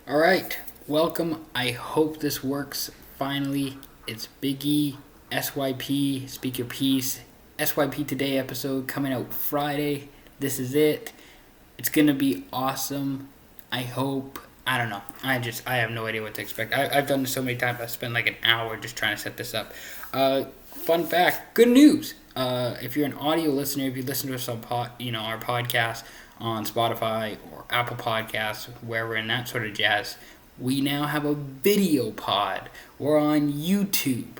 All right, welcome. I hope this works. Finally, it's Biggie, SYP, Speak Your Piece, SYP Today episode coming out Friday. This is it. It's gonna be awesome. I hope. I don't know. I have no idea what to expect. I've done this so many times. I spent like an hour just trying to set this up. Fun fact, good news. If you're an audio listener, if you listen to us on our podcast on Spotify or Apple Podcasts, wherever in that sort of jazz, we now have a video pod. We're on YouTube.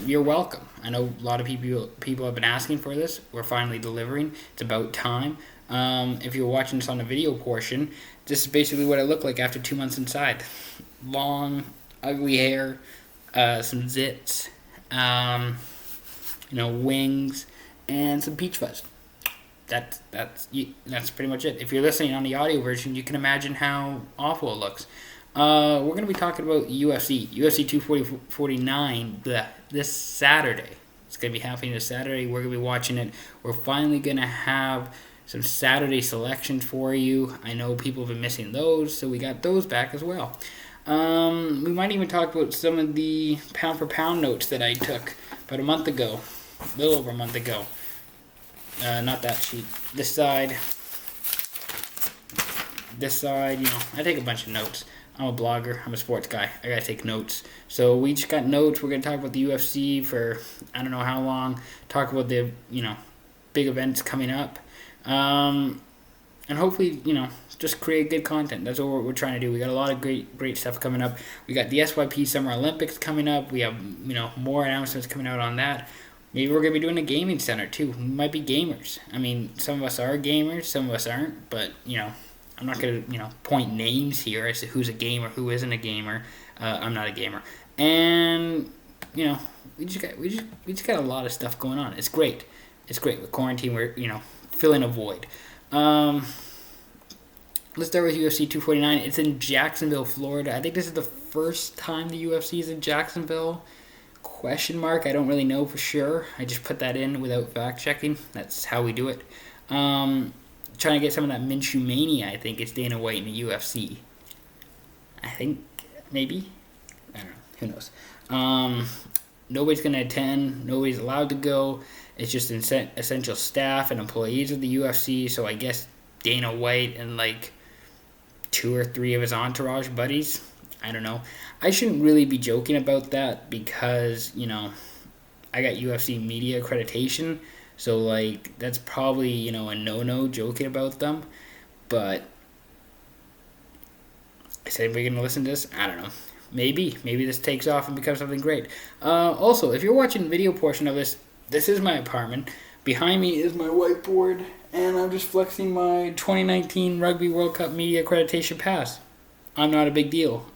You're welcome. I know a lot of people have been asking for this. We're finally delivering. It's about time. If you're watching this on the video portion, this is basically what I look like after 2 months inside. Long, ugly hair, some zits, wings, and some peach fuzz. That's pretty much it. If you're listening on the audio version, you can imagine how awful it looks. We're going to be talking about UFC 249 this Saturday. It's going to be happening this Saturday. We're going to be watching it. We're finally going to have some Saturday selections for you. I know people have been missing those, so we got those back as well. We might even talk about some of the pound-for-pound notes that I took about a little over a month ago. Not that sheet. This side, I take a bunch of notes. I'm a blogger. I'm a sports guy. I gotta take notes. So we just got notes. We're gonna talk about the UFC for I don't know how long. Talk about the big events coming up, and hopefully just create good content. That's what we're trying to do. We got a lot of great stuff coming up. We got the SYP Summer Olympics coming up. We have more announcements coming out on that. Maybe we're going to be doing a gaming center, too. We might be gamers. I mean, some of us are gamers, some of us aren't. But, I'm not going to, point names here as to who's a gamer, who isn't a gamer. I'm not a gamer. And, we just got a lot of stuff going on. It's great. With quarantine, we're, filling a void. Let's start with UFC 249. It's in Jacksonville, Florida. I think this is the first time the UFC is in Jacksonville. Question mark. I don't really know for sure. I just put that in without fact checking. That's how we do it. Trying to get some of that Minshew mania. I think it's Dana White in the UFC. I think maybe. I don't know. Who knows? Nobody's gonna attend. Nobody's allowed to go. It's just essential staff and employees of the UFC. So I guess Dana White and like 2 or 3 of his entourage buddies. I don't know. I shouldn't really be joking about that because, I got UFC media accreditation. So, that's probably, a no-no joking about them. But is anybody going to listen to this? I don't know. Maybe. Maybe this takes off and becomes something great. Also, if you're watching the video portion of this, this is my apartment. Behind me is my whiteboard. And I'm just flexing my 2019 Rugby World Cup media accreditation pass. I'm not a big deal.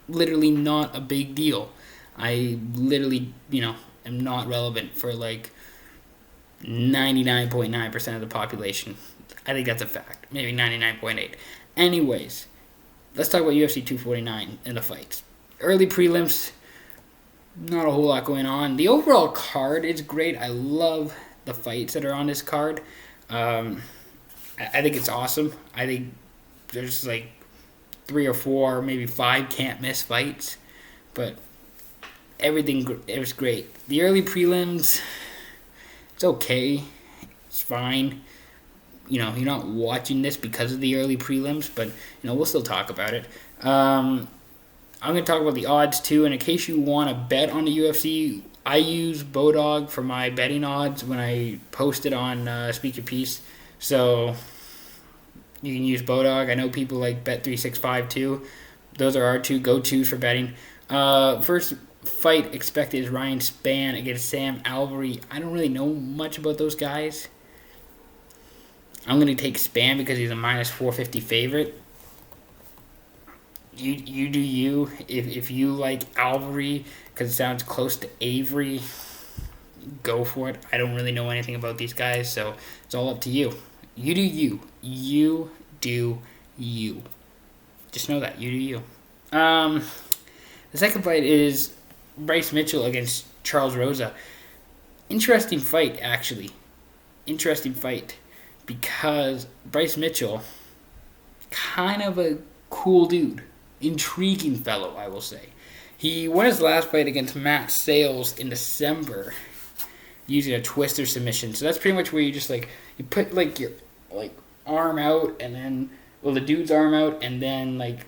Literally not a big deal. I literally, am not relevant for 99.9% of the population. I think that's a fact. Maybe 99.8. Anyways, let's talk about UFC 249 and the fights. Early prelims, not a whole lot going on. The overall card is great. I love the fights that are on this card. I think it's awesome. I think there's 3 or 4, maybe 5 can't miss fights, but it was great. The early prelims, it's okay, it's fine. You're not watching this because of the early prelims, but we'll still talk about it. I'm going to talk about the odds too, and in case you want to bet on the UFC, I use Bodog for my betting odds when I post it on Speak Your Piece, so you can use Bodog. I know people like Bet365 too. Those are our 2 go-tos for betting. First fight expected is Ryan Spann against Sam Alvey. I don't really know much about those guys. I'm going to take Spann because he's a minus 450 favorite. You do you. If you like Alvey because it sounds close to Avery, go for it. I don't really know anything about these guys, so it's all up to you. You do you. You do you. Just know that. You do you. The second fight is Bryce Mitchell against Charles Rosa. Interesting fight, actually. Interesting fight. Because Bryce Mitchell, kind of a Cool dude. Intriguing fellow, I will say. He won his last fight against Matt Sales in December using a twister submission. So that's pretty much where you just like you put like your like arm out and then the dude's arm out and then like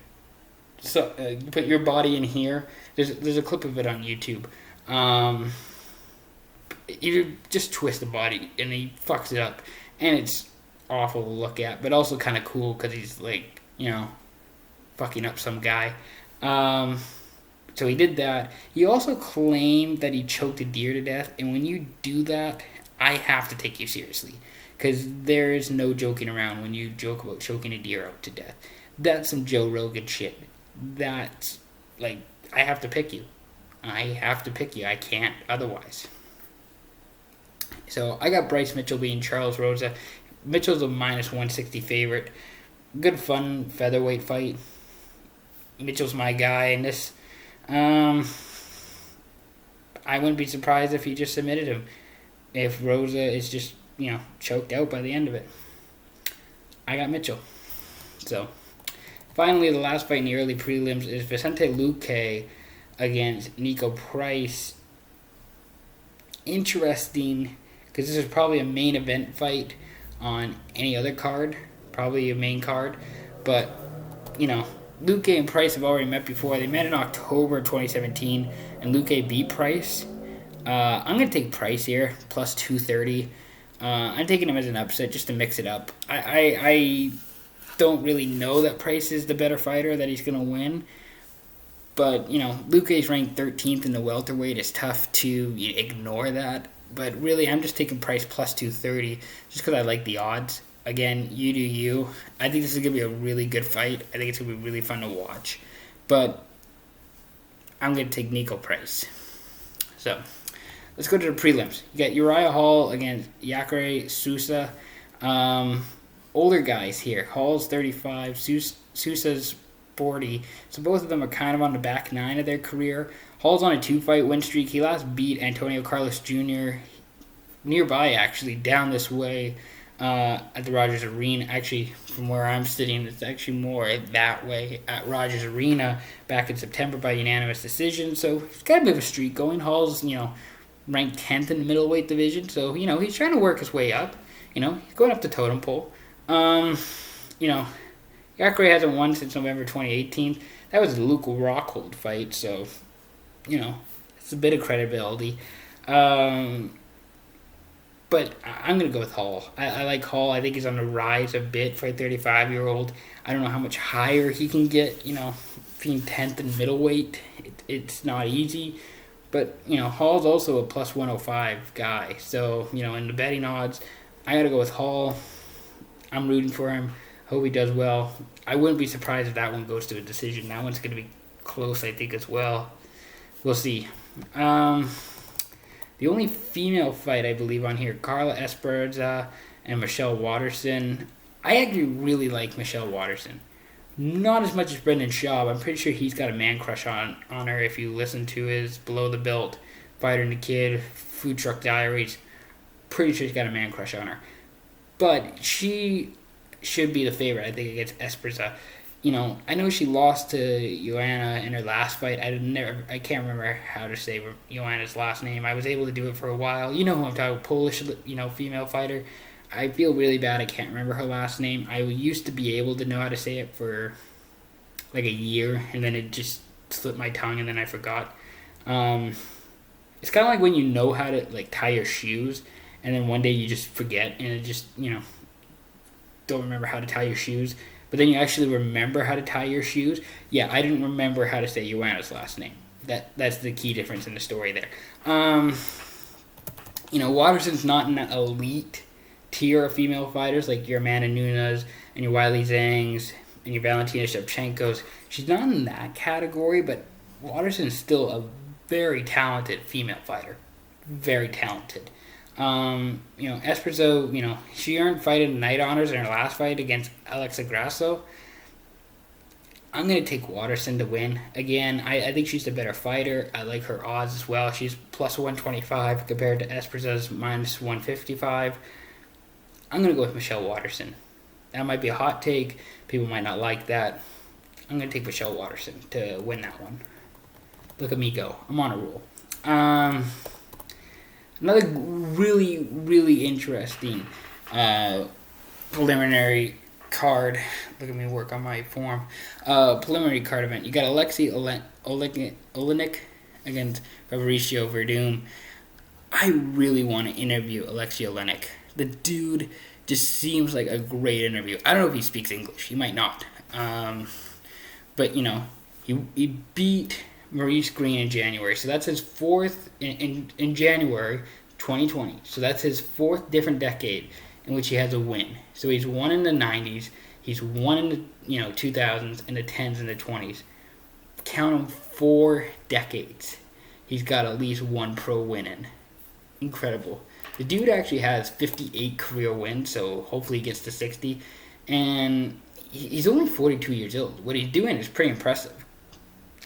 so you put your body in here. There's a clip of it on YouTube. You just twist the body and he fucks it up, and it's awful to look at, but also kind of cool because he's like fucking up some guy. So he did that. He also claimed that he choked a deer to death, and when you do that, I have to take you seriously. Because there is no joking around when you joke about choking a deer out to death. That's some Joe Rogan shit. That's, like, I have to pick you. I can't otherwise. So I got Bryce Mitchell beating Charles Rosa. Mitchell's a minus 160 favorite. Good, fun featherweight fight. Mitchell's my guy in this. I wouldn't be surprised if he just submitted him. If Rosa is just, choked out by the end of it. I got Mitchell. So, finally, the last fight in the early prelims is Vicente Luque against Nico Price. Interesting, because this is probably a main event fight on any other card. Probably a main card. But, Luque and Price have already met before. They met in October 2017, and Luque beat Price. I'm going to take Price here, plus 230. I'm taking him as an upset just to mix it up. I don't really know that Price is the better fighter, that he's going to win. But, Luque's ranked 13th in the welterweight. It's tough to ignore that. But really, I'm just taking Price plus 230 just because I like the odds. Again, you do you. I think this is going to be a really good fight. I think it's going to be really fun to watch. But I'm going to take Nico Price. So, let's go to the prelims. You got Uriah Hall against Jacare Sousa. Older guys here. Hall's 35, Sousa's 40. So both of them are kind of on the back nine of their career. Hall's on a 2-fight win streak. He last beat Antonio Carlos Jr. nearby, actually, down this way. At the Rogers Arena. Actually, from where I'm sitting, it's actually more that way at Rogers Arena back in September by unanimous decision. So he's got a bit of a streak going. Hall's, ranked 10th in the middleweight division. So, he's trying to work his way up. He's going up the totem pole. Jacare hasn't won since November 2018. That was a Luke Rockhold fight. So, it's a bit of credibility. But I'm going to go with Hall. I like Hall. I think he's on the rise a bit for a 35-year-old. I don't know how much higher he can get, being 10th in middleweight. It's not easy. But, Hall's also a plus 105 guy. So, in the betting odds, I got to go with Hall. I'm rooting for him. Hope he does well. I wouldn't be surprised if that one goes to a decision. That one's going to be close, I think, as well. We'll see. The only female fight, I believe, on here, Carla Esparza and Michelle Waterson. I actually really like Michelle Waterson. Not as much as Brendan Schaub. I'm pretty sure he's got a man crush on her if you listen to his Below the Belt, Fighter and the Kid, Food Truck Diaries. Pretty sure he's got a man crush on her. But she should be the favorite, I think, against Esparza. I know she lost to Joanna in her last fight. I can't remember how to say Joanna's last name. I was able to do it for a while. You know who I'm talking about, Polish, female fighter. I feel really bad I can't remember her last name. I used to be able to know how to say it for like a year, and then it just slipped my tongue, and then I forgot. It's kind of like when you know how to tie your shoes, and then one day you just forget, and it just, don't remember how to tie your shoes. But then you actually remember how to tie your shoes. Yeah, I didn't remember how to say Joanna's last name. That's the key difference in the story there. Waterson's not in that elite tier of female fighters like your Amanda Nunes and your Wiley Zangs and your Valentina Shevchenkos. She's not in that category, but Waterson's still a very talented female fighter. Very talented. Esparza, she earned fight of the night honors in her last fight against Alexa Grasso. I'm going to take Waterson to win. Again, I think she's the better fighter. I like her odds as well. She's plus 125 compared to Esparza's minus 155. I'm going to go with Michelle Waterson. That might be a hot take. People might not like that. I'm going to take Michelle Watterson to win that one. Look at me go. I'm on a roll. Another really, really interesting preliminary card. Look at me work on my form. Preliminary card event. You got Alexei Olenek against Fabricio Verdum. I really want to interview Alexei Olenek. The dude just seems like a great interview. I don't know if he speaks English. He might not. But, he beat Maurice Green in January. So that's his fourth in January 2020. So that's his fourth different decade in which he has a win. So he's won in the 90s. He's won in the 2000s and the 10s and the 20s. Count them 4 decades. He's got at least one pro win in. Incredible. The dude actually has 58 career wins, so hopefully he gets to 60. And he's only 42 years old. What he's doing is pretty impressive,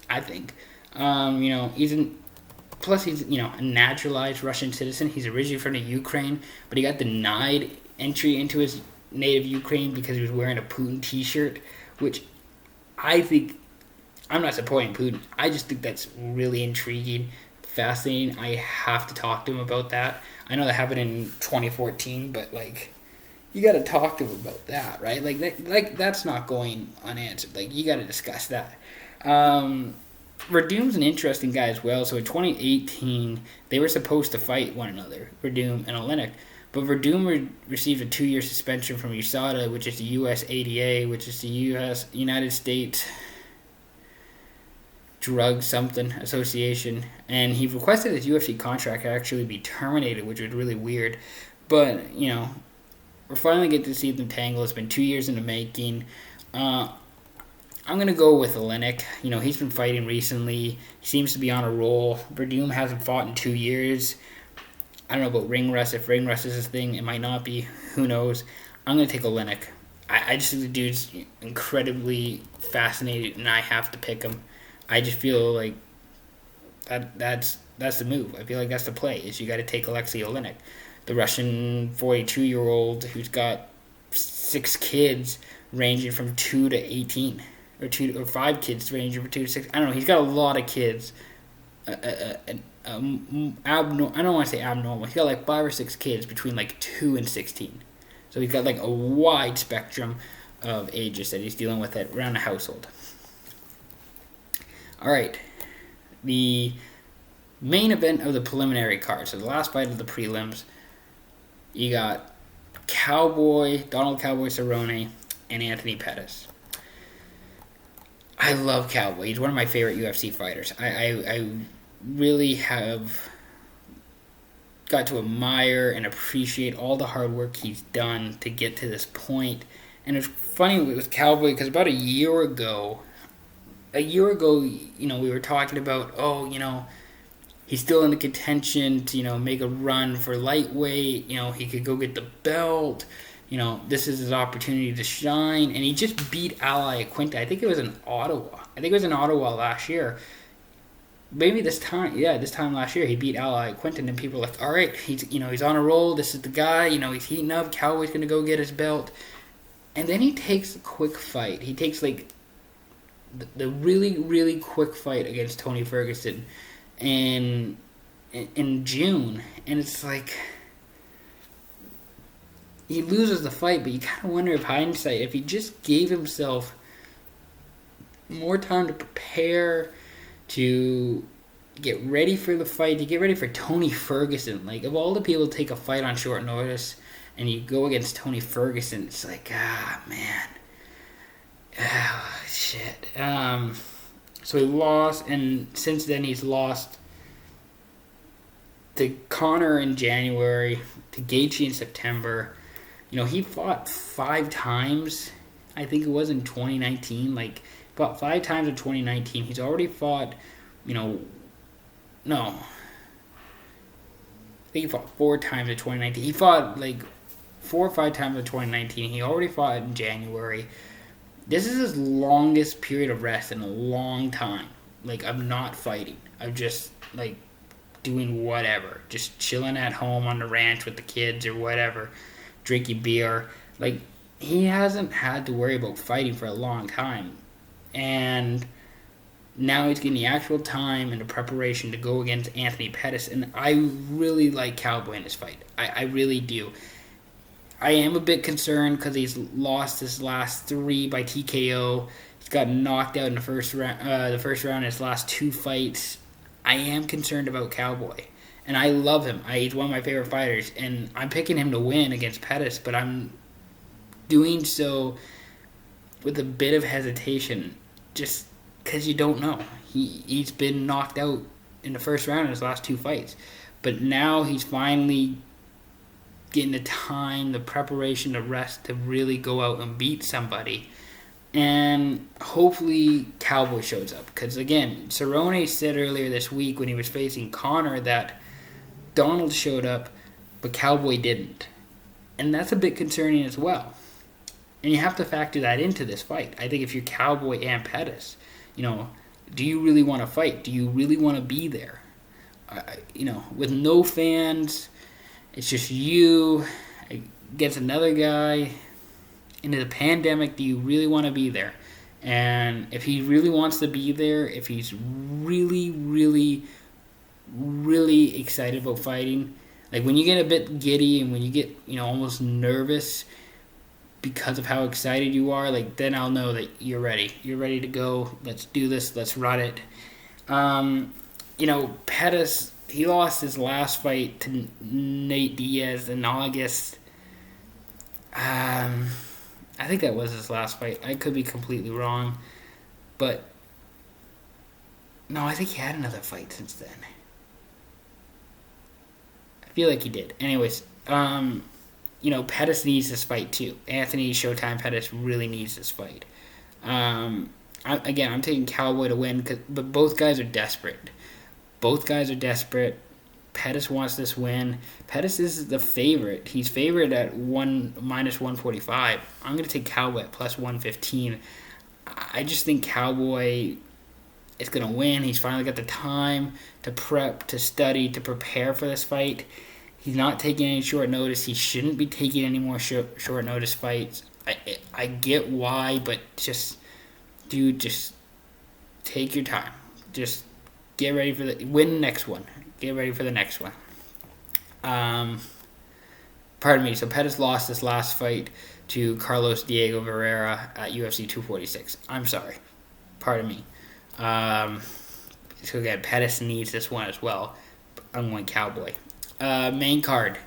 I think. He's a naturalized Russian citizen. He's originally from the Ukraine, but he got denied entry into his native Ukraine because he was wearing a Putin t-shirt, which I think, I'm not supporting Putin. I just think that's really intriguing, fascinating. I have to talk to him about that. I know that happened in 2014, but you got to talk to him about that, right? That's not going unanswered. You got to discuss that. Verdum's an interesting guy as well. So in 2018, they were supposed to fight one another, Verdum and Olenek. But Verdum received a 2-year suspension from USADA, which is the US ADA, which is the United States Drug something association. And he requested his UFC contract actually be terminated, which was really weird. But, we're finally getting to see them tangle. It's been 2 years in the making. I'm going to go with Olenek. He's been fighting recently. He seems to be on a roll. Verdum hasn't fought in 2 years. I don't know about ring rust. If ring rust is his thing, it might not be. Who knows? I'm going to take Olenek. I just think the dude's incredibly fascinating, and I have to pick him. I just feel like that's the move. I feel like that's the play, is you got to take Alexei Olenek, the Russian 42-year-old who's got 6 kids ranging from 2 to 18. Or 5 kids ranging from 2 to 6. I don't know. He's got a lot of kids. I don't want to say abnormal. He's got 5 or 6 kids between 2 and 16. So he's got a wide spectrum of ages that he's dealing with around the household. All right. The main event of the preliminary card. So the last fight of the prelims. You got Donald Cowboy Cerrone and Anthony Pettis. I love Cowboy. He's one of my favorite UFC fighters. I really have got to admire and appreciate all the hard work he's done to get to this point. And it's funny with Cowboy because about a year ago, we were talking about, he's still in the contention to, make a run for lightweight. He could go get the belt. This is his opportunity to shine. And he just beat Ally Aquinta. I think it was in Ottawa last year. Maybe this time last year, he beat Ally Aquinta. And then people were like, all right, he's on a roll. This is the guy. He's heating up. Cowboy's going to go get his belt. And then he takes a quick fight. He takes, the really, really quick fight against Tony Ferguson in June. And it's he loses the fight, but you kind of wonder, if hindsight, if he just gave himself more time to prepare, to get ready for the fight, to get ready for Tony Ferguson. Of all the people to take a fight on short notice, and you go against Tony Ferguson, it's man. Shit. So he lost, and since then he's lost to Conor in January, to Gaethje in September. He fought 5 times, I think it was in 2019. Fought 5 times in 2019. He's already fought, no. I think he fought 4 times in 2019. He fought 4 or 5 times in 2019. He already fought in January. This is his longest period of rest in a long time. I'm not fighting. I'm just, doing whatever. Just chilling at home on the ranch with the kids or whatever. Drinking beer. He hasn't had to worry about fighting for a long time. and now he's getting the actual time and the preparation to go against Anthony Pettis, and I really like Cowboy in this fight. I really do. I am a bit concerned because he's lost his last 3 by TKO. He's got knocked out in the first round. In his last 2 fights. I am concerned about Cowboy, and I love him. He's one of my favorite fighters, and I'm picking him to win against Pettis, but I'm doing so with a bit of hesitation, just because you don't know. He's been knocked out in the first round in his last 2 fights, but now he's finally getting the time, the preparation, the rest to really go out and beat somebody. And hopefully Cowboy shows up. Because again, Cerrone said earlier this week when he was facing Conor that Donald showed up, but Cowboy didn't. And that's a bit concerning as well. And you have to factor that into this fight. I think if you're Cowboy and Pettis, do you really want to fight? Do you really want to be there? With no fans, it's just you against another guy into the pandemic. Do you really want to be there? And if he really wants to be there, if he's really, really, really excited about fighting, like when you get a bit giddy and when you get, almost nervous because of how excited you are, like then I'll know that you're ready. You're ready to go. Let's do this. Let's run it. Pettis, he lost his last fight to Nate Diaz in August. I think that was his last fight. I could be completely wrong. But, no, I think he had another fight since then. I feel like he did. Anyways, Pettis needs this fight too. Anthony Showtime Pettis really needs this fight. I'm taking Cowboy to win, but both guys are desperate. Pettis wants this win. Pettis is the favorite. He's favored at minus 145. I'm going to take Cowboy at plus 115. I just think Cowboy is going to win. He's finally got the time to prep, to study, to prepare for this fight. He's not taking any short notice. He shouldn't be taking any more short notice fights. I get why, but just take your time. Just get ready for win the next one. Get ready for the next one. Pardon me. So Pettis lost his last fight to Carlos Diego Ferreira at UFC 246. I'm sorry. Pardon me. So again, Pettis needs this one as well. I'm going Cowboy. Main card.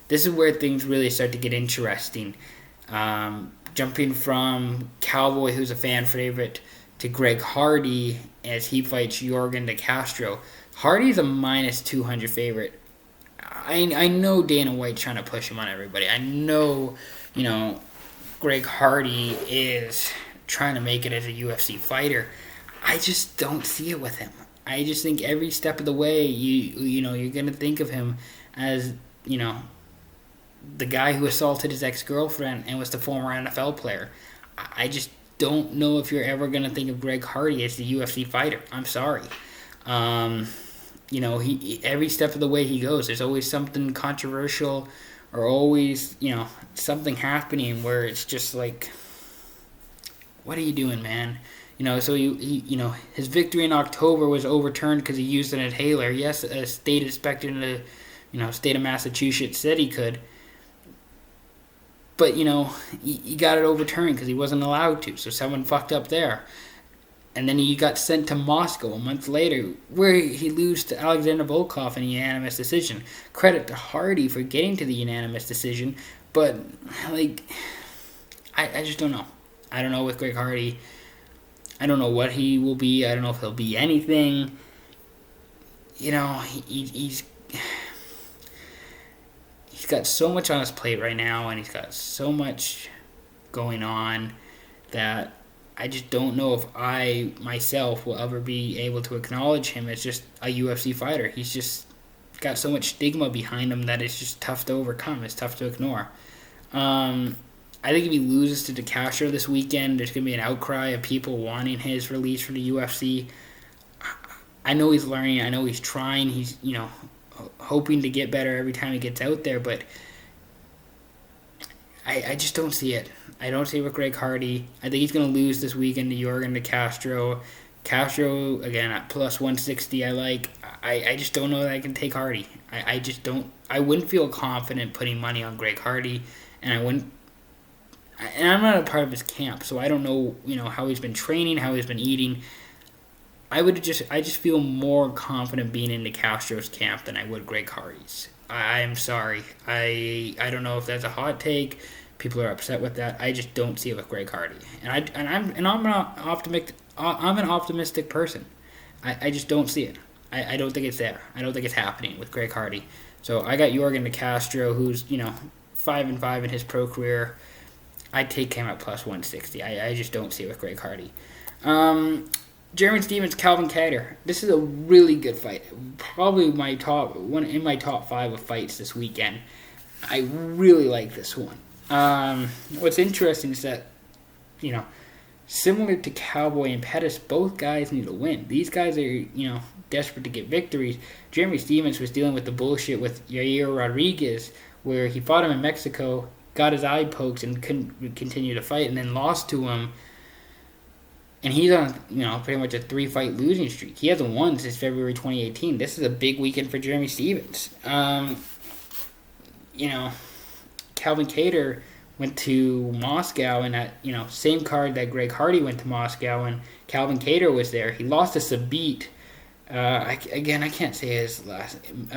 This is where things really start to get interesting. Jumping from Cowboy, who's a fan favorite, to Greg Hardy as he fights Yorgan de Castro. Hardy's a minus 200 favorite. I know Dana White's trying to push him on everybody. I know, Greg Hardy is trying to make it as a UFC fighter. I just don't see it with him. I just think every step of the way, you're going to think of him as, the guy who assaulted his ex-girlfriend and was the former NFL player. I just don't know if you're ever going to think of Greg Hardy as the UFC fighter. I'm sorry. He every step of the way he goes, there's always something controversial or always, something happening where it's just like, what are you doing, man? So his victory in October was overturned because he used an inhaler. Yes, a state inspector in the, state of Massachusetts said he could. But, he got it overturned because he wasn't allowed to. So someone fucked up there. And then he got sent to Moscow a month later, where he lost to Alexander Volkov in a unanimous decision. Credit to Hardy for getting to the unanimous decision. But, I just don't know. I don't know with Greg Hardy. I don't know what he will be. I don't know if he'll be anything. He's got so much on his plate right now, and he's got so much going on that I just don't know if I, myself, will ever be able to acknowledge him as just a UFC fighter. He's just got so much stigma behind him that it's just tough to overcome. It's tough to ignore. I think if he loses to De Castro this weekend, there's going to be an outcry of people wanting his release from the UFC. I know he's learning. I know he's trying. He's, hoping to get better every time he gets out there. But I just don't see it. I don't see it with Greg Hardy. I think he's going to lose this weekend to Jorgen de Castro. Castro, again, at plus 160, I just don't know that I can take Hardy. I just don't. I wouldn't feel confident putting money on Greg Hardy, and I wouldn't. And I'm not a part of his camp, so I don't know, how he's been training, how he's been eating. I just feel more confident being in Castro's camp than I would Greg Hardy's. I'm sorry. I don't know if that's a hot take. People are upset with that. I just don't see it with Greg Hardy, I'm an optimistic. I'm an optimistic person. I just don't see it. I don't think it's there. I don't think it's happening with Greg Hardy. So I got Jorgen de Castro, who's 5-5 in his pro career. I'd take him at plus 160. I just don't see it with Greg Hardy. Jeremy Stephens, Calvin Kattar. This is a really good fight. Probably my top 5 of fights this weekend. I really like this one. What's interesting is that, similar to Cowboy and Pettis, both guys need to win. These guys are, desperate to get victories. Jeremy Stephens was dealing with the bullshit with Yair Rodriguez, where he fought him in Mexico, got his eye poked, and couldn't continue to fight, and then lost to him. And he's on, pretty much a 3-fight losing streak. He hasn't won since February 2018. This is a big weekend for Jeremy Stephens. Calvin Kattar went to Moscow, and that, same card that Greg Hardy went to Moscow, and Calvin Kattar was there. He lost to Sabit. I can't say his last name.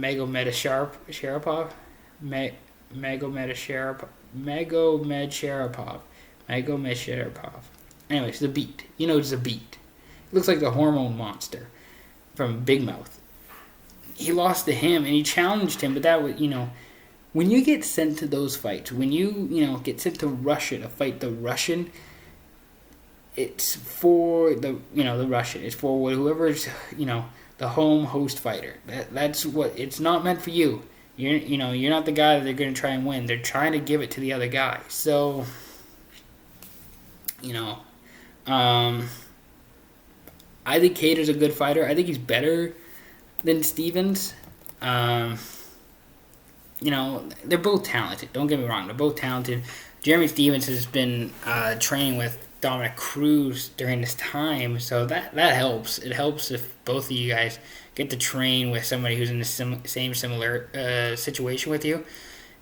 Magomedov Sharapov. Anyways, Zabit. Zabit. Looks like the hormone monster from Big Mouth. He lost to him, and he challenged him, but that was, when you get sent to those fights, when you, get sent to Russia to fight the Russian, it's for the Russian. It's for whoever's, the home host fighter. That's what, it's not meant for you. You're not the guy that they're going to try and win. They're trying to give it to the other guy. So, I think Kattar's a good fighter. I think he's better than Stephens. They're both talented. Don't get me wrong. They're both talented. Jeremy Stephens has been training with Dominic Cruz during this time, so that helps. It helps if both of you guys get to train with somebody who's in the same similar situation with you.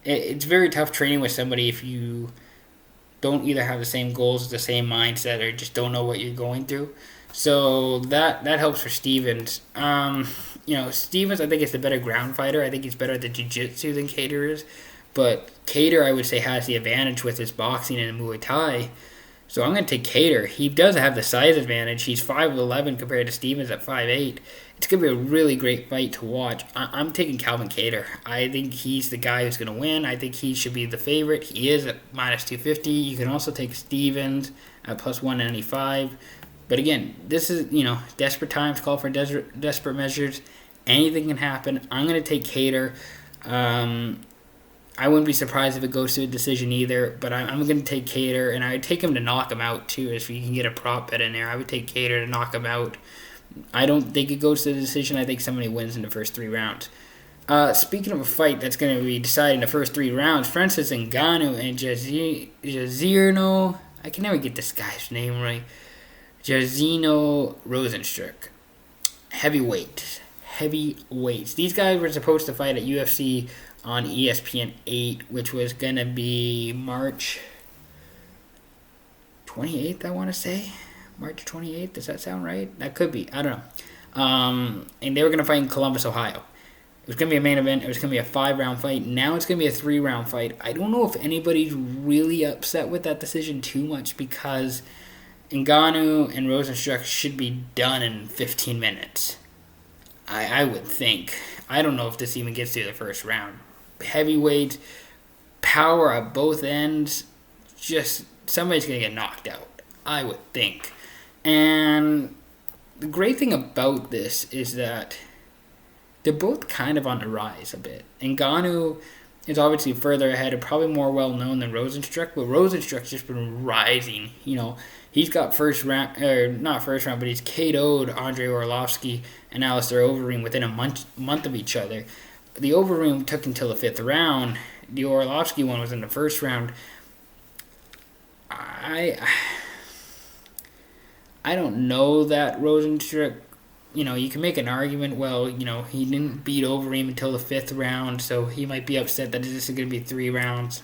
It's very tough training with somebody if you don't either have the same goals, the same mindset, or just don't know what you're going through. So that helps for Stephens. Stephens, I think, is the better ground fighter. I think he's better at the jiu-jitsu than Kattar is. But Kattar, I would say, has the advantage with his boxing and Muay Thai. So I'm going to take Kattar. He does have the size advantage. He's 5'11" compared to Stephens at 5'8". It's going to be a really great fight to watch. I'm taking Calvin Kattar. I think he's the guy who's going to win. I think he should be the favorite. He is at minus 250. You can also take Stephens at plus 195. But again, this is, desperate times call for desperate measures. Anything can happen. I'm going to take Kattar. I wouldn't be surprised if it goes to a decision either, but I'm going to take Kattar, and I would take him to knock him out too. If you can get a prop bet in there, I would take Kattar to knock him out. I don't think it goes to the decision. I think somebody wins in the first 3 rounds. Speaking of a fight that's going to be decided in the first 3 rounds, Francis Ngannou and Jairzinho, I can never get this guy's name right, Jairzinho Rozenstruik. Heavyweights. These guys were supposed to fight at UFC on ESPN 8, which was going to be March 28th, I want to say. March 28th, does that sound right? That could be, I don't know. And they were going to fight in Columbus, Ohio. It was going to be a main event. It was going to be a 5-round fight. Now it's going to be a 3-round fight. I don't know if anybody's really upset with that decision too much because Ngannou and Rozenstruik should be done in 15 minutes. I would think. I don't know if this even gets through the first round. Heavyweight, power at both ends, just somebody's going to get knocked out, I would think. And the great thing about this is that they're both kind of on the rise a bit. Ngannou is obviously further ahead and probably more well-known than Rozenstruik, but Rozenstruik's just been rising. He's got not first round, but he's KO'd Andrei Arlovski and Alistair Overeem within a month of each other. The Overeem took until the 5th round. The Orlovsky one was in the first round. I don't know that Rosenstruck. You can make an argument. Well, he didn't beat Overeem until the 5th round, so he might be upset that this is going to be 3 rounds.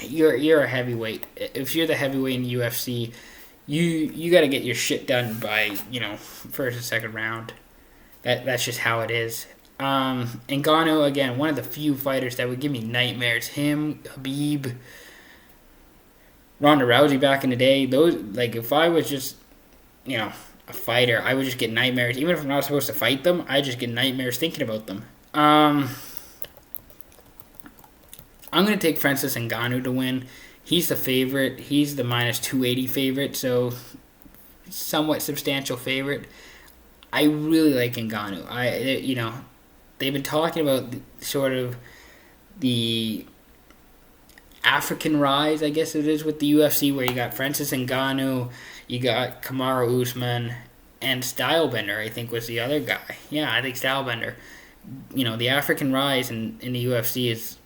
You're a heavyweight. If you're the heavyweight in the UFC, you got to get your shit done by first and second round. That's just how it is. Ngannou, again, one of the few fighters that would give me nightmares. Him, Khabib, Ronda Rousey back in the day. Those, if I was just a fighter, I would just get nightmares. Even if I'm not supposed to fight them, I just get nightmares thinking about them. I'm going to take Francis Ngannou to win. He's the favorite. He's the minus 280 favorite, so somewhat substantial favorite. I really like Ngannou. They've been talking about sort of the African rise, I guess it is, with the UFC, where you got Francis Ngannou, you got Kamaru Usman, and Stylebender, I think, was the other guy. Yeah, I think Stylebender. The African rise in the UFC is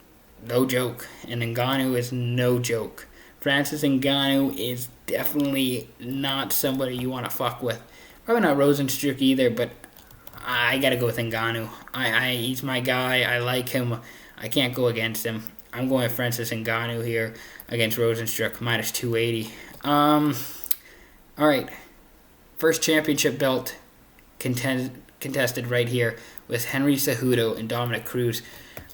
no joke, and Ngannou is no joke. Francis Ngannou is definitely not somebody you want to fuck with. Probably not Rosenstruck either, but I gotta go with Ngannou. He's my guy. I like him. I can't go against him. I'm going with Francis Ngannou here against Rosenstruck, minus 280. All right. First championship belt contested right here with Henry Cejudo and Dominic Cruz.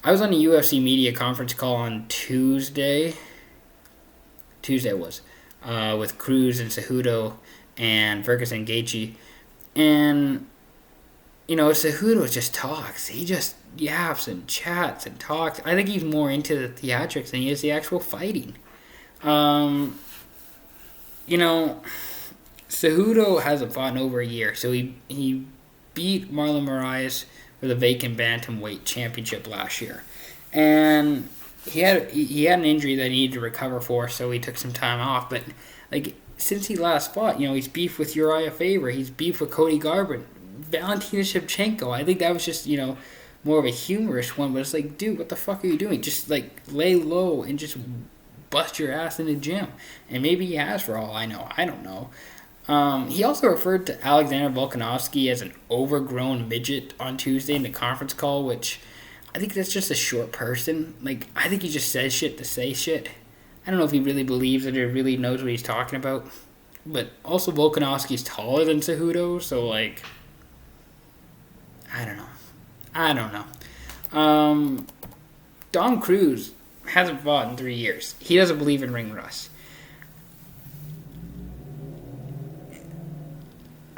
I was on the UFC media conference call on Tuesday. Tuesday it was. With Cruz and Cejudo and Ferguson Gaethje. And, Cejudo just talks. He just yaps and chats and talks. I think he's more into the theatrics than he is the actual fighting. Cejudo hasn't fought in over a year, so he beat Marlon Moraes for the vacant bantamweight championship last year, and he had an injury that he needed to recover for, so he took some time off. But since he last fought, he's beef with Uriah Faber, he's beef with Cody Garbrandt, Valentina Shevchenko. I think that was just more of a humorous one, but it's dude, what the fuck are you doing? Just lay low and just bust your ass in the gym. And maybe he has, for all I know. I don't know. He also referred to Alexander Volkanovski as an overgrown midget on Tuesday in the conference call, which I think that's just a short person. I think he just says shit to say shit. I don't know if he really believes it or really knows what he's talking about. But also Volkanovski's taller than Cejudo, so I don't know. Dom Cruz hasn't fought in 3 years. He doesn't believe in ring rust.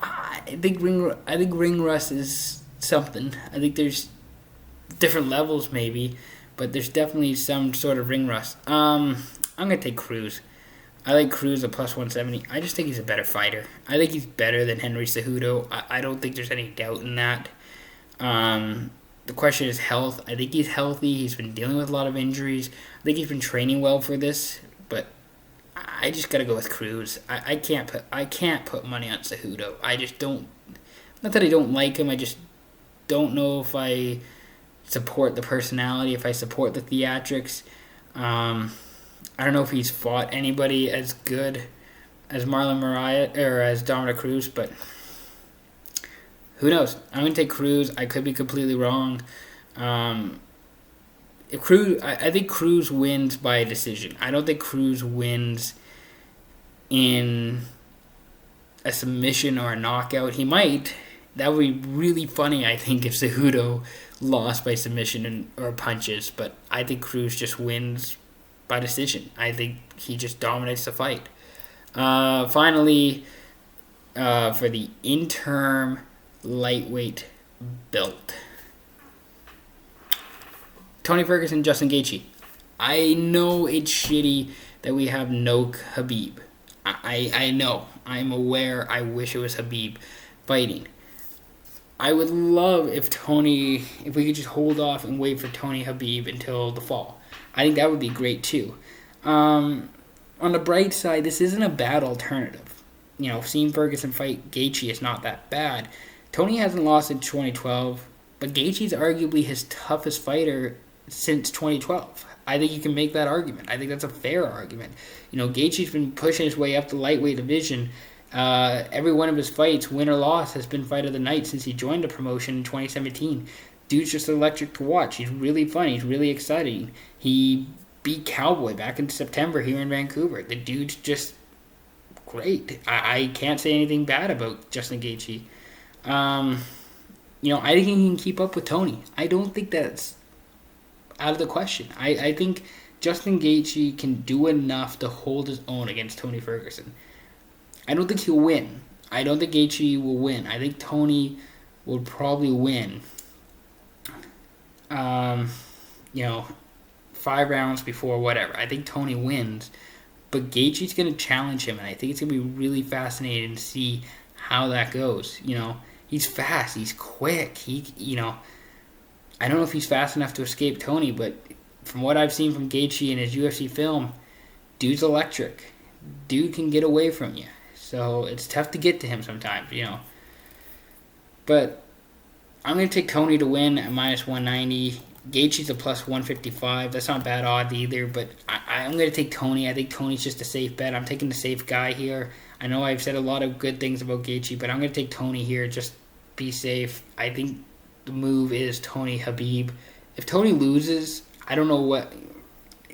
I think ring rust is something. I think there's different levels maybe, but there's definitely some sort of ring rust. I'm gonna take Cruz. I like Cruz at plus 170. I just think he's a better fighter. I think he's better than Henry Cejudo. I don't think there's any doubt in that. The question is health. I think he's healthy. He's been dealing with a lot of injuries. I think he's been training well for this, but I just gotta go with Cruz. I can't put money on Cejudo. I just don't. Not that I don't like him. I just don't know if I support the personality. If I support the theatrics. I don't know if he's fought anybody as good as Marlon Moraes or as Dominic Cruz, but who knows? I'm gonna take Cruz. I could be completely wrong. If Cruz, I think Cruz wins by a decision. I don't think Cruz wins in a submission or a knockout. He might. That would be really funny, I think, if Cejudo lost by submission or punches. But I think Cruz just wins by decision. I think he just dominates the fight. Finally, for the interim lightweight belt, Tony Ferguson, Justin Gaethje. I know it's shitty that we have no Khabib. I know. I'm aware. I wish it was Khabib fighting. I would love if we could just hold off and wait for Tony Khabib until the fall. I think that would be great too. On the bright side, this isn't a bad alternative. Seeing Ferguson fight Gaethje is not that bad. Tony hasn't lost in 2012, but Gaethje's arguably his toughest fighter since 2012. I think you can make that argument. I think that's a fair argument. Gaethje's been pushing his way up the lightweight division. Every one of his fights, win or loss, has been fight of the night since he joined the promotion in 2017. Dude's just electric to watch. He's really fun. He's really exciting. He beat Cowboy back in September here in Vancouver. The dude's just great. I can't say anything bad about Justin Gaethje. I think he can keep up with Tony. I don't think that's out of the question. I think Justin Gaethje can do enough to hold his own against Tony Ferguson. I don't think he'll win. I don't think Gaethje will win. I think Tony will probably win. 5 rounds before whatever. I think Tony wins. But Gaethje's going to challenge him, and I think it's going to be really fascinating to see how that goes. He's fast. He's quick. I don't know if he's fast enough to escape Tony, but from what I've seen from Gaethje in his UFC film, dude's electric. Dude can get away from you. So it's tough to get to him sometimes, But I'm going to take Tony to win at minus 190. Gaethje's a plus 155. That's not bad odds either, but I'm going to take Tony. I think Tony's just a safe bet. I'm taking the safe guy here. I know I've said a lot of good things about Gaethje, but I'm going to take Tony here. Just be safe. I think the move is Tony Khabib. If Tony loses, I don't know what.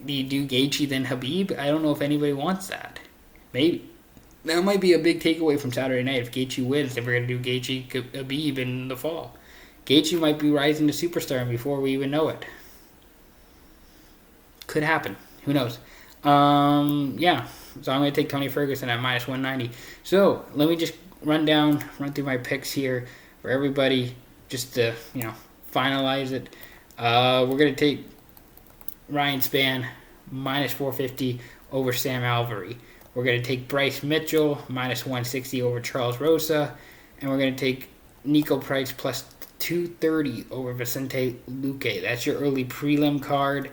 Do you do Gaethje then Khabib? I don't know if anybody wants that. Maybe. That might be a big takeaway from Saturday night. If Gaethje wins, if we're going to do Gaethje Khabib in the fall. Gaethje might be rising to superstar before we even know it. Could happen. Who knows? So I'm going to take Tony Ferguson at minus 190. So let me just run through my picks here for everybody, just to finalize it. We're going to take Ryan Spann minus 450 over Sam Alvey. We're going to take Bryce Mitchell minus 160 over Charles Rosa, and we're going to take Nico Price plus 230 over Vicente Luque. That's your early prelim card.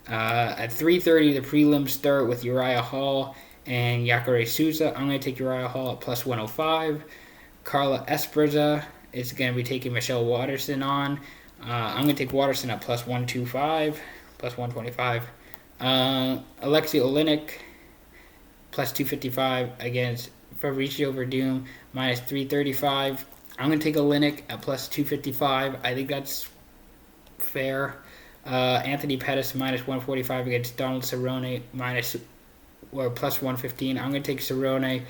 At 3:30, the prelims start with Uriah Hall and Jacare Souza. I'm going to take Uriah Hall at plus 105. Carla Esparza is going to be taking Michelle Waterson on. I'm going to take Waterson at plus 125, plus 125. Alexei Oleinik plus 255 against Fabricio Verdum minus 335. I'm going to take Oleinik at plus 255. I think that's fair. Anthony Pettis minus 145 against Donald Cerrone plus 115. I'm going to take Cerrone.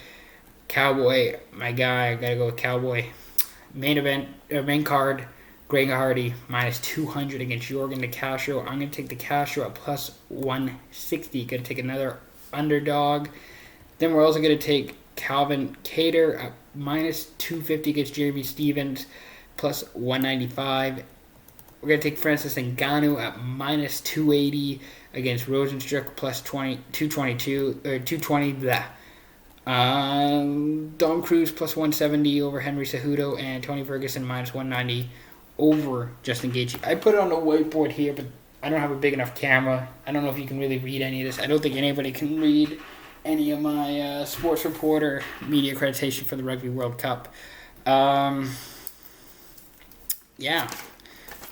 Cowboy, my guy. I got to go with Cowboy. Main card, Greg Hardy minus 200 against Jorgen De Castro. I'm going to take De Castro at plus 160. Going to take another underdog. Then we're also going to take Calvin Kattar at minus 250 against Jeremy Stevens, plus 195. We're going to take Francis Ngannou at minus 280 against Rosenstruck, plus 220. Dom Cruz plus 170 over Henry Cejudo, and Tony Ferguson minus 190 over Justin Gaethje. I put it on the whiteboard here, but I don't have a big enough camera. I don't know if you can really read any of this. I don't think anybody can read any of my sports reporter media accreditation for the Rugby World Cup.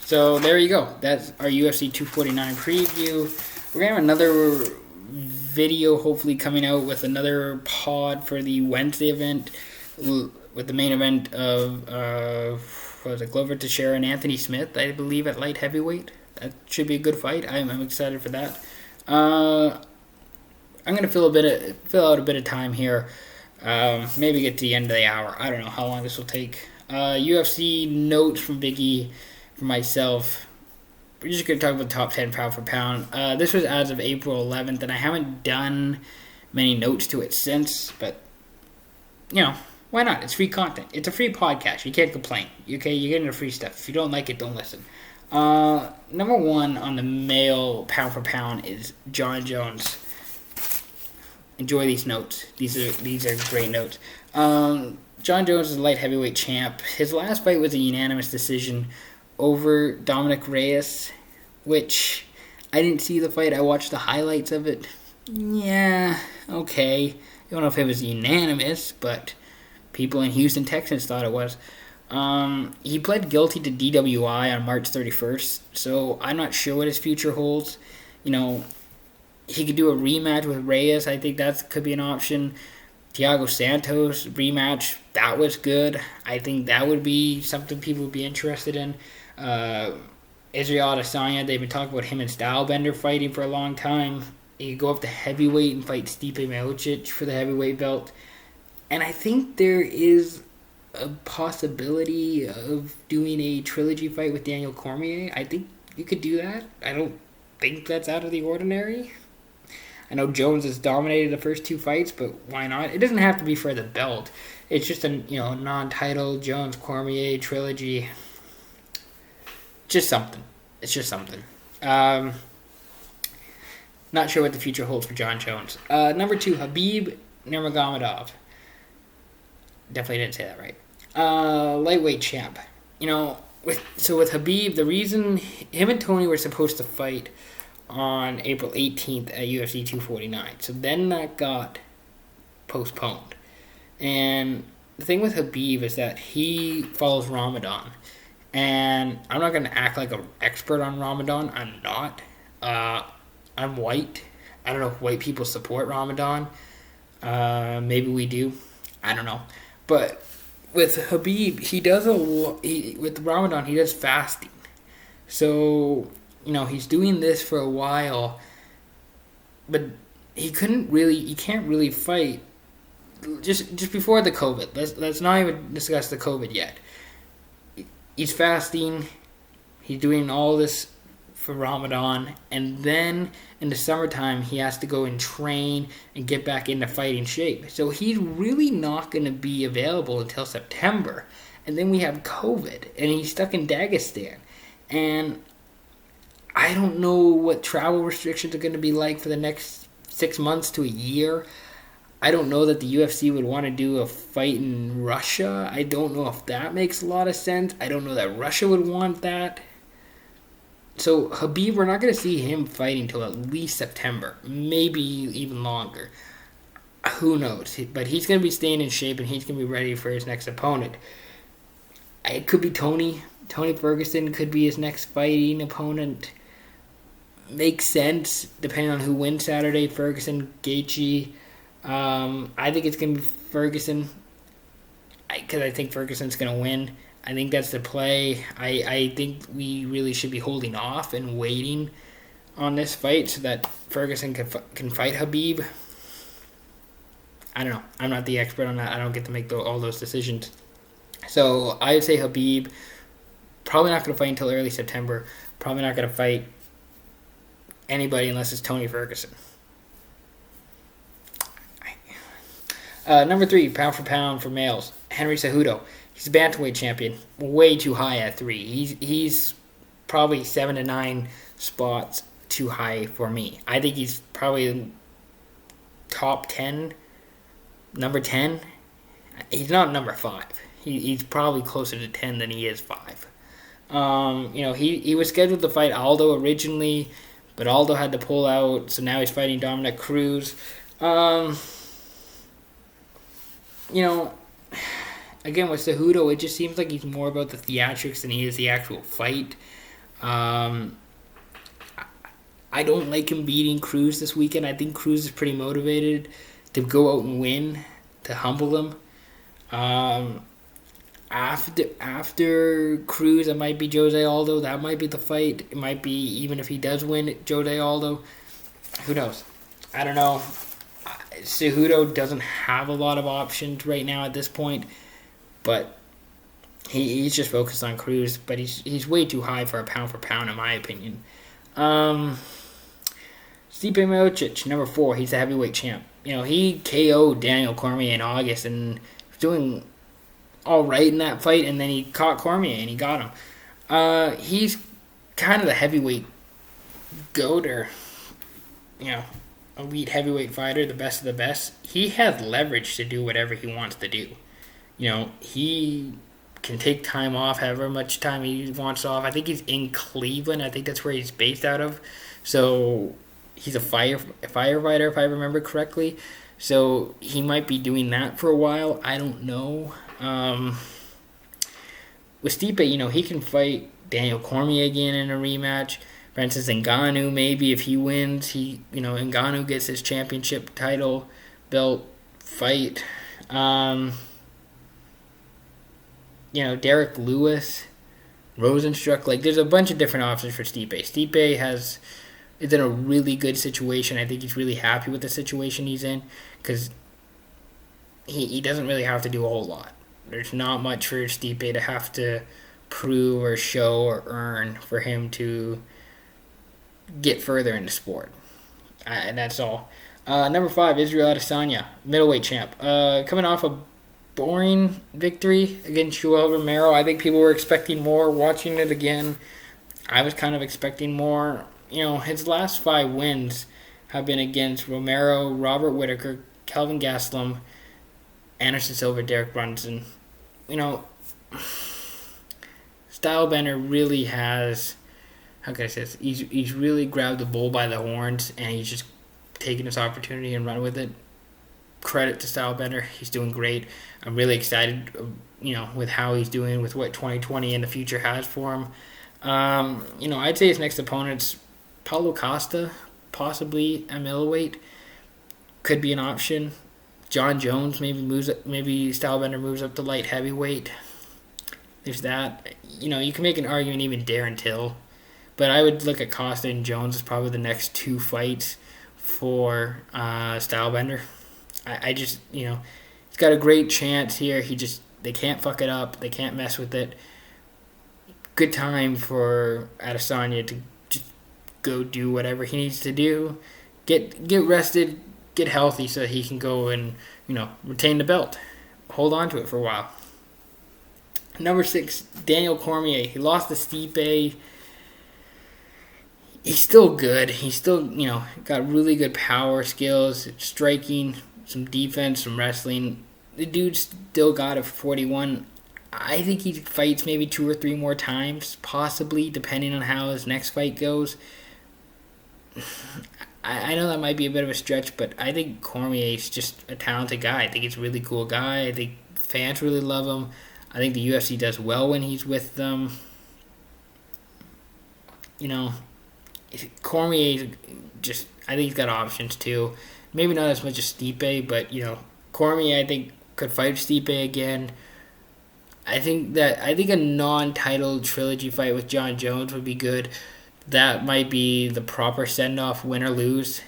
So there you go. That's our UFC 249 preview. We're going to have another video hopefully coming out with another pod for the Wednesday event, with the main event of Glover Teixeira and Anthony Smith, I believe, at light heavyweight. That should be a good fight. I'm excited for that. I'm going to fill out a bit of time here. Maybe get to the end of the hour. I don't know how long this will take. UFC notes from Big E, for myself. We're just going to talk about the top 10 pound for pound. This was as of April 11th, and I haven't done many notes to it since, but, why not? It's free content. It's a free podcast. You can't complain. Okay, you're getting the free stuff. If you don't like it, don't listen. Number one on the male pound for pound is John Jones. Enjoy these notes. These are great notes. John Jones is a light heavyweight champ. His last fight was a unanimous decision over Dominic Reyes, which I didn't see the fight. I watched the highlights of it. Yeah, okay. I don't know if it was unanimous, but people in Houston, Texas thought it was. He pled guilty to DWI on March 31st, so I'm not sure what his future holds. You know, he could do a rematch with Reyes. I think that could be an option. Thiago Santos rematch, that was good. I think that would be something people would be interested in. Israel Adesanya, they've been talking about him and Stylebender fighting for a long time. He could go up to heavyweight and fight Stipe Miocic for the heavyweight belt. And I think there is a possibility of doing a trilogy fight with Daniel Cormier. I think you could do that. I don't think that's out of the ordinary. I know Jones has dominated the first two fights, but why not? It doesn't have to be for the belt. It's just a non-title Jones Cormier trilogy. Just something. It's just something. Not sure what the future holds for John Jones. Number 2, Habib Nurmagomedov. Definitely didn't say that right. Lightweight champ. With Habib, the reason him and Tony were supposed to fight on April 18th at UFC 249. So then that got postponed. And the thing with Habib is that he follows Ramadan. And I'm not going to act like an expert on Ramadan. I'm not. I'm white. I don't know if white people support Ramadan. Maybe we do. I don't know. But with Habib, he does with Ramadan, he does fasting. So, he's doing this for a while, but he can't really fight just before the COVID. Let's not even discuss the COVID yet. He's fasting. He's doing all this for Ramadan, and then in the summertime he has to go and train and get back into fighting shape. So he's really not going to be available until September, and then we have COVID, and he's stuck in Dagestan, and I don't know what travel restrictions are going to be like for the next 6 months to a year. I don't know that the UFC would want to do a fight in Russia. I don't know if that makes a lot of sense. I don't know that Russia would want that. So Habib, we're not going to see him fighting until at least September, maybe even longer. Who knows? But he's going to be staying in shape, and he's going to be ready for his next opponent. It could be Tony. Tony Ferguson could be his next fighting opponent. Makes sense, depending on who wins Saturday. Ferguson, Gaethje. I think it's going to be Ferguson, because I think Ferguson's going to win. I think that's the play. I think we really should be holding off and waiting on this fight so that Ferguson can fight Habib. I don't know. I'm not the expert on that. I don't get to make all those decisions. So I would say Habib, probably not going to fight until early September. Probably not going to fight anybody unless it's Tony Ferguson. Number 3, pound for pound for males, Henry Cejudo. He's a bantamweight champion, way too high at 3. He's probably 7 to 9 spots too high for me. I think he's probably top 10, number 10. He's not number 5. He's probably closer to 10 than he is 5. He was scheduled to fight Aldo originally, but Aldo had to pull out, so now he's fighting Dominic Cruz. Again, with Cejudo, it just seems like he's more about the theatrics than he is the actual fight. I don't like him beating Cruz this weekend. I think Cruz is pretty motivated to go out and win, to humble him. After Cruz, it might be Jose Aldo. That might be the fight. It might be, even if he does win, Jose Aldo. Who knows? I don't know. Cejudo doesn't have a lot of options right now at this point, but he's just focused on Cruz. But he's way too high for a pound for pound, in my opinion. Stipe Miocic, number 4. He's a heavyweight champ. He KO'd Daniel Cormier in August and was doing all right in that fight, and then he caught Cormier and he got him. He's kind of the heavyweight goat, or elite heavyweight fighter, the best of the best. He has leverage to do whatever he wants to do. He can take time off, however much time he wants off. I think he's in Cleveland. I think that's where he's based out of. So he's a firefighter, if I remember correctly. So he might be doing that for a while. I don't know. with Stipe, he can fight Daniel Cormier again in a rematch. Francis Ngannou, maybe if he wins, Ngannou gets his championship title belt fight. Derek Lewis, Rosenstruck. Like, there's a bunch of different options for Stipe. Stipe is in a really good situation. I think he's really happy with the situation he's in because he doesn't really have to do a whole lot. There's not much for Stipe to have to prove or show or earn for him to get further in the sport. And that's all. Number 5, Israel Adesanya, middleweight champ. Coming off a boring victory against Joel Romero. I think people were expecting more. Watching it again, I was kind of expecting more. His last 5 wins have been against Romero, Robert Whittaker, Kelvin Gastelum, Anderson Silva, Derek Brunson. Stylebender really has, how can I say this? He's really grabbed the bull by the horns, and he's just taken this opportunity and run with it. Credit to Stylebender. He's doing great. I'm really excited, with how he's doing, with what 2020 and the future has for him. I'd say his next opponent's Paulo Costa, possibly a middleweight. Could be an option. John Jones maybe Stylebender moves up to light heavyweight. There's that. You can make an argument even Darren Till. But I would look at Costa and Jones as probably the next 2 fights for Stylebender. I just, he's got a great chance here. They can't fuck it up. They can't mess with it. Good time for Adesanya to just go do whatever he needs to do. Get rested, get healthy so that he can go and, retain the belt. Hold on to it for a while. Number 6, Daniel Cormier. He lost to Stipe. He's still good. He's still, got really good power skills, striking, some defense, some wrestling. The dude's still got it for 41. I think he fights maybe 2 or 3 more times, possibly, depending on how his next fight goes. I know that might be a bit of a stretch, but I think Cormier's just a talented guy. I think he's a really cool guy. I think fans really love him. I think the UFC does well when he's with them. Cormier just, I think he's got options too. Maybe not as much as Stipe, but Cormier I think could fight Stipe again. I think a non-title trilogy fight with John Jones would be good. That might be the proper send-off, win or lose.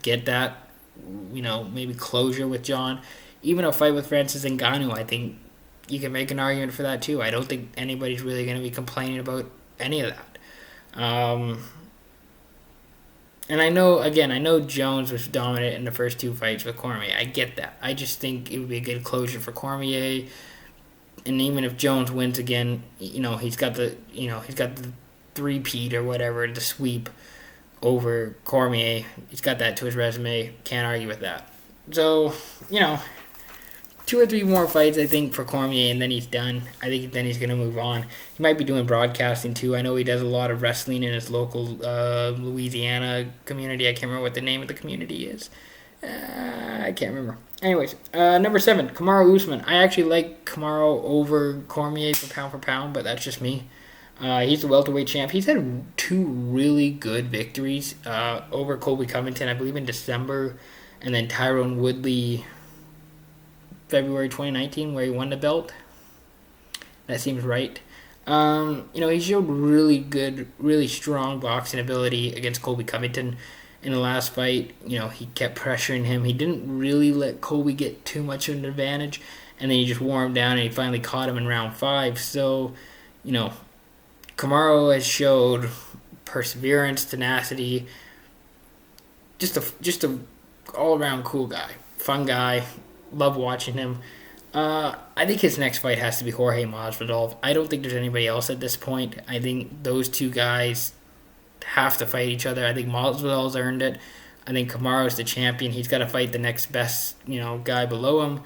Get that, maybe closure with John. Even a fight with Francis Ngannou, I think you can make an argument for that too. I don't think anybody's really going to be complaining about any of that. And I know Jones was dominant in the first 2 fights with Cormier. I get that. I just think it would be a good closure for Cormier. And even if Jones wins again, he's got the 3-peat or whatever, the sweep over Cormier. He's got that to his resume. Can't argue with that. So, 2 or 3 more fights, I think, for Cormier, and then he's done. I think then he's going to move on. He might be doing broadcasting, too. I know he does a lot of wrestling in his local Louisiana community. I can't remember what the name of the community is. I can't remember. Anyways, number 7, Kamaru Usman. I actually like Kamaru over Cormier for pound, but that's just me. He's the welterweight champ. He's had 2 really good victories over Colby Covington, I believe in December, and then Tyrone Woodley February 2019, where he won the belt. That seems right. He showed really good, really strong boxing ability against Colby Covington in the last fight. He kept pressuring him. He didn't really let Colby get too much of an advantage, and then he just wore him down, and he finally caught him in round 5. So, Kamaru has showed perseverance, tenacity, just a all-around cool guy, fun guy. Love watching him. I think his next fight has to be Jorge Masvidal. I don't think there's anybody else at this point. I think those 2 guys have to fight each other. I think Masvidal's earned it. I think Kamaru's the champion. He's got to fight the next best, guy below him.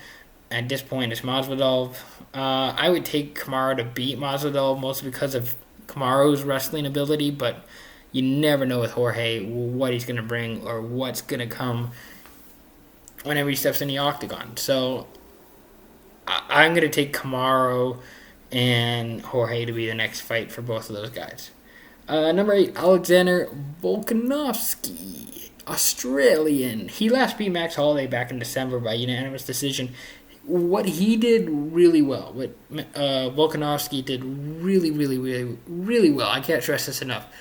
At this point, it's Masvidal. I would take Kamaru to beat Masvidal, mostly because of Kamaru's wrestling ability, but you never know with Jorge what he's going to bring or what's going to come whenever he steps in the octagon. So I'm going to take Kamaru and Jorge to be the next fight for both of those guys. Number 8, Alexander Volkanovski, Australian. He last beat Max Holloway back in December by unanimous decision. What he did really well, what Volkanovski did really well, I can't stress this enough,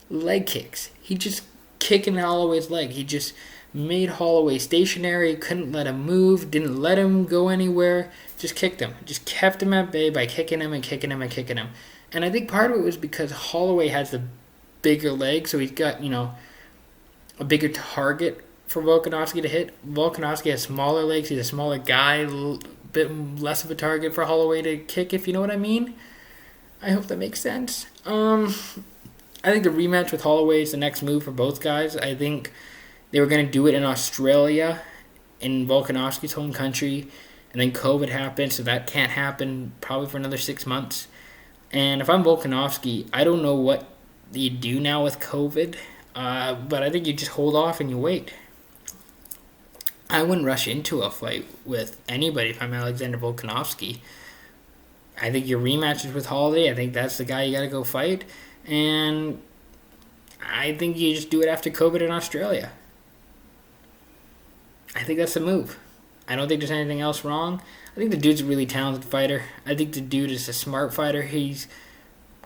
leg kicks. He just kicking Holloway's leg. He just made Holloway stationary, couldn't let him move, didn't let him go anywhere, just kicked him. Just kept him at bay by kicking him and kicking him and kicking him. And I think part of it was because Holloway has the bigger leg, so he's got, a bigger target for Volkanovski to hit. Volkanovski has smaller legs. He's a smaller guy, a bit less of a target for Holloway to kick, if you know what I mean. I hope that makes sense. I think the rematch with Holloway is the next move for both guys. I think they were going to do it in Australia, in Volkanovski's home country, and then COVID happened, so that can't happen probably for another 6 months. And if I'm Volkanovski, I don't know what you do now with COVID, but I think you just hold off and you wait. I wouldn't rush into a fight with anybody if I'm Alexander Volkanovski. I think your rematch is with Holloway. I think that's the guy you got to go fight. And I think you just do it after COVID in Australia. I think that's the move. I don't think there's anything else wrong. I think the dude's a really talented fighter. I think the dude is a smart fighter. He's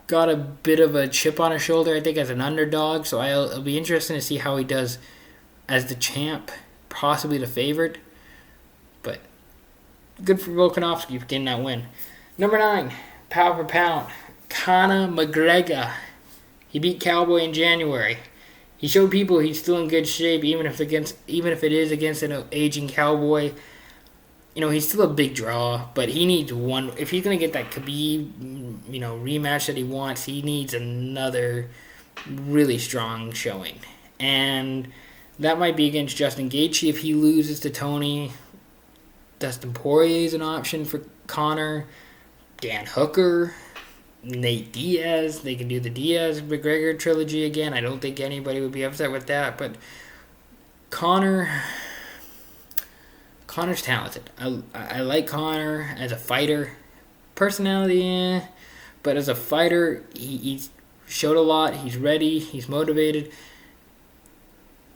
got a bit of a chip on his shoulder, I think, as an underdog. So it'll be interesting to see how he does as the champ, possibly the favorite. But good for Volkanovski for getting that win. Number 9, pound for pound, Conor McGregor. He beat Cowboy in January. He showed people he's still in good shape, even if it is against an aging Cowboy. He's still a big draw, but he needs one. If he's going to get that Khabib, rematch that he wants, he needs another really strong showing. And that might be against Justin Gaethje if he loses to Tony. Dustin Poirier is an option for Conor. Dan Hooker, Nate Diaz. They can do the Diaz-McGregor trilogy again. I don't think anybody would be upset with that, but Conor's talented. I like Conor as a fighter. Personality, but as a fighter, he's showed a lot. He's ready. He's motivated.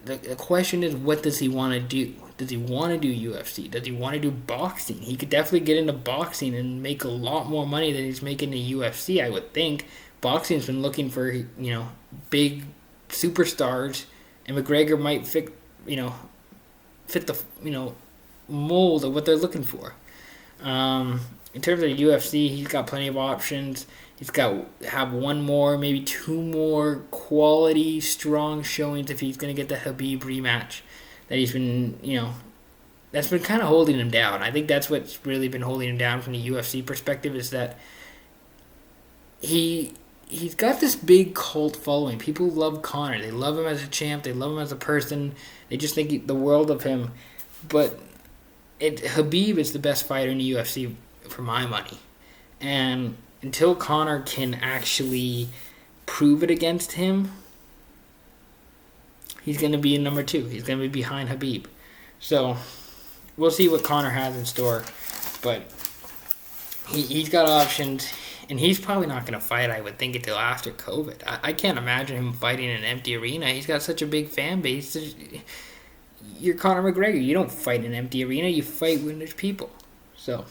The question is, what does he want to do? Does he want to do UFC? Does he want to do boxing? He could definitely get into boxing and make a lot more money than he's making in the UFC, I would think. Boxing's been looking for, big superstars, and McGregor might fit the, mold of what they're looking for. In terms of the UFC, he's got plenty of options. He's got have one more, maybe 2 more quality, strong showings if he's going to get the Khabib rematch that he's been, that's been kind of holding him down. I think that's what's really been holding him down from the UFC perspective is that he's got this big cult following. People love Conor. They love him as a champ. They love him as a person. They just think the world of him. But Khabib is the best fighter in the UFC for my money. And until Conor can actually prove it against him, he's going to be in number 2. He's going to be behind Khabib. So we'll see what Conor has in store. But he's got options, and he's probably not going to fight, I would think, until after COVID. I can't imagine him fighting in an empty arena. He's got such a big fan base. You're Conor McGregor. You don't fight in an empty arena. You fight when there's people. So,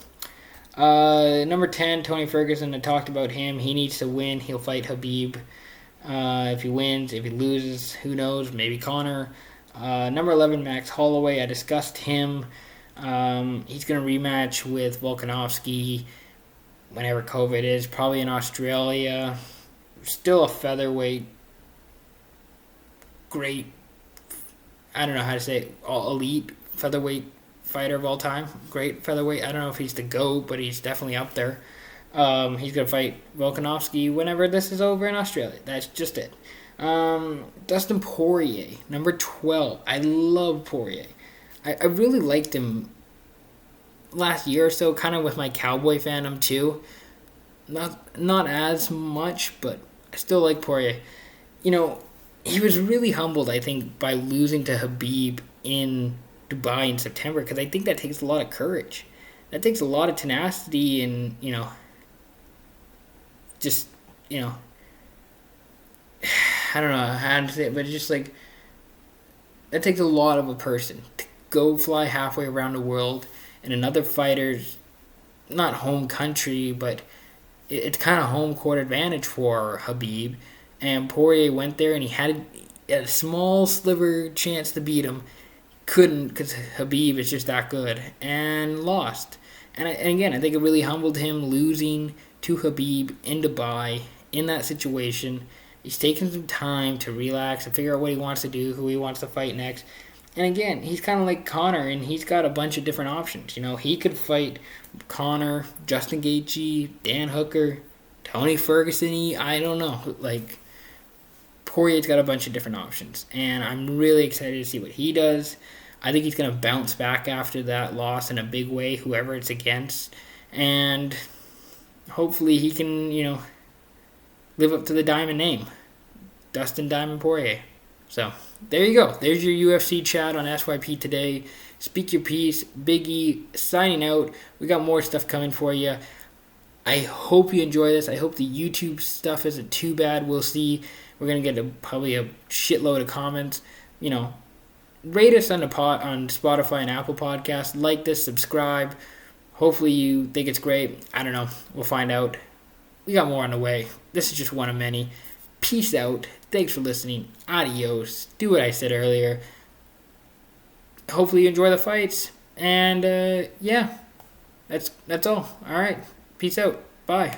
number 10, Tony Ferguson. I talked about him. He needs to win. He'll fight Khabib. If he wins, if he loses, who knows? Maybe Conor. Number 11, Max Holloway. I discussed him. He's going to rematch with Volkanovski whenever COVID is. Probably in Australia. Still a featherweight. Great. I don't know how to say it. Elite featherweight fighter of all time. Great featherweight. I don't know if he's the GOAT, but he's definitely up there. He's going to fight Volkanovski whenever this is over in Australia. That's just it. Dustin Poirier, number 12. I love Poirier. I really liked him last year or so, kind of with my Cowboy fandom too. Not as much, but I still like Poirier. He was really humbled, I think, by losing to Khabib in Dubai in September, because I think that takes a lot of courage. That takes a lot of tenacity and, just, I don't know how to say it, but it's just like, that takes a lot of a person to go fly halfway around the world in another fighter's, not home country, but it's kind of home court advantage for Habib. And Poirier went there and he had a small sliver chance to beat him. Couldn't, because Habib is just that good, and lost. And again, I think it really humbled him losing to Habib in Dubai in that situation. He's taken some time to relax and figure out what he wants to do, who he wants to fight next. And again, he's kind of like Conor, and he's got a bunch of different options. He could fight Conor, Justin Gaethje, Dan Hooker, Tony Ferguson. I don't know. Like, Poirier's got a bunch of different options, and I'm really excited to see what he does. I think he's going to bounce back after that loss in a big way, whoever it's against, and hopefully he can, live up to the Diamond name, Dustin Diamond Poirier. So there you go. There's your UFC chat on SYP today. Speak your piece. Big E signing out. We got more stuff coming for you. I hope you enjoy this. I hope the YouTube stuff isn't too bad. We'll see. We're going to get probably a shitload of comments. Rate us on Spotify and Apple Podcasts. Like this, subscribe. Hopefully you think it's great. I don't know. We'll find out. We got more on the way. This is just one of many. Peace out. Thanks for listening. Adios. Do what I said earlier. Hopefully you enjoy the fights. And, yeah. That's all. All right. Peace out. Bye.